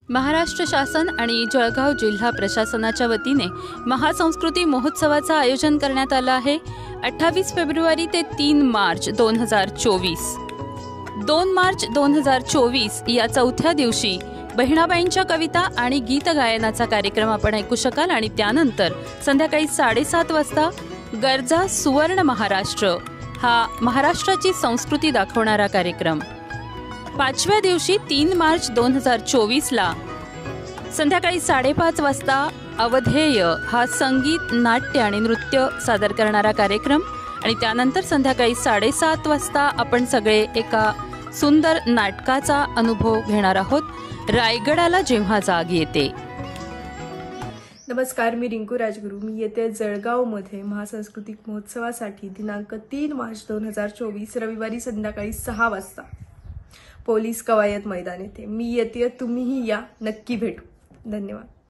महाराष्ट्र शासन आणि जळगाव जिल्हा प्रशासनाच्या वतीने महासंस्कृती महोत्सवाचं आयोजन करण्यात आलं आहे। 28 फेब्रुवारी ते 3 मार्च 2024। 2 मार्च 2024 या चौथ्या दिवशी बहिणाबाईंच्या कविता आणि गीत गायनाचा कार्यक्रम आपण ऐकू शकाल आणि त्यानंतर संध्याकाळी 7:30 वाजता गरजा सुवर्ण महाराष्ट्र हा महाराष्ट्राची संस्कृती दाखवणारा कार्यक्रम। 5व्या दिवशी 3 मार्च 2024 ला संध्याकाळी 5:30 वाजता अवधेय हा संगीत, नाट्य आणि नृत्य सादर करणारा कार्यक्रम आणि त्यानंतर संध्याकाळी 7:30 वाजता आपण सगळे एका सुंदर नाटकाचा अनुभव घेणार आहोत। रायगडाला जेव्हा जाग येते। नमस्कार, मी रिंकू राजगुरू। मी येते जळगावमध्ये महासांस्कृतिक महोत्सवासाठी दिनांक 3 मार्च 2024 रविवारी संध्याकाळी 6 वाजता पोलीस कवायत मैदान येथे मी येते। तुम्हीही या, नक्की भेटू। धन्यवाद।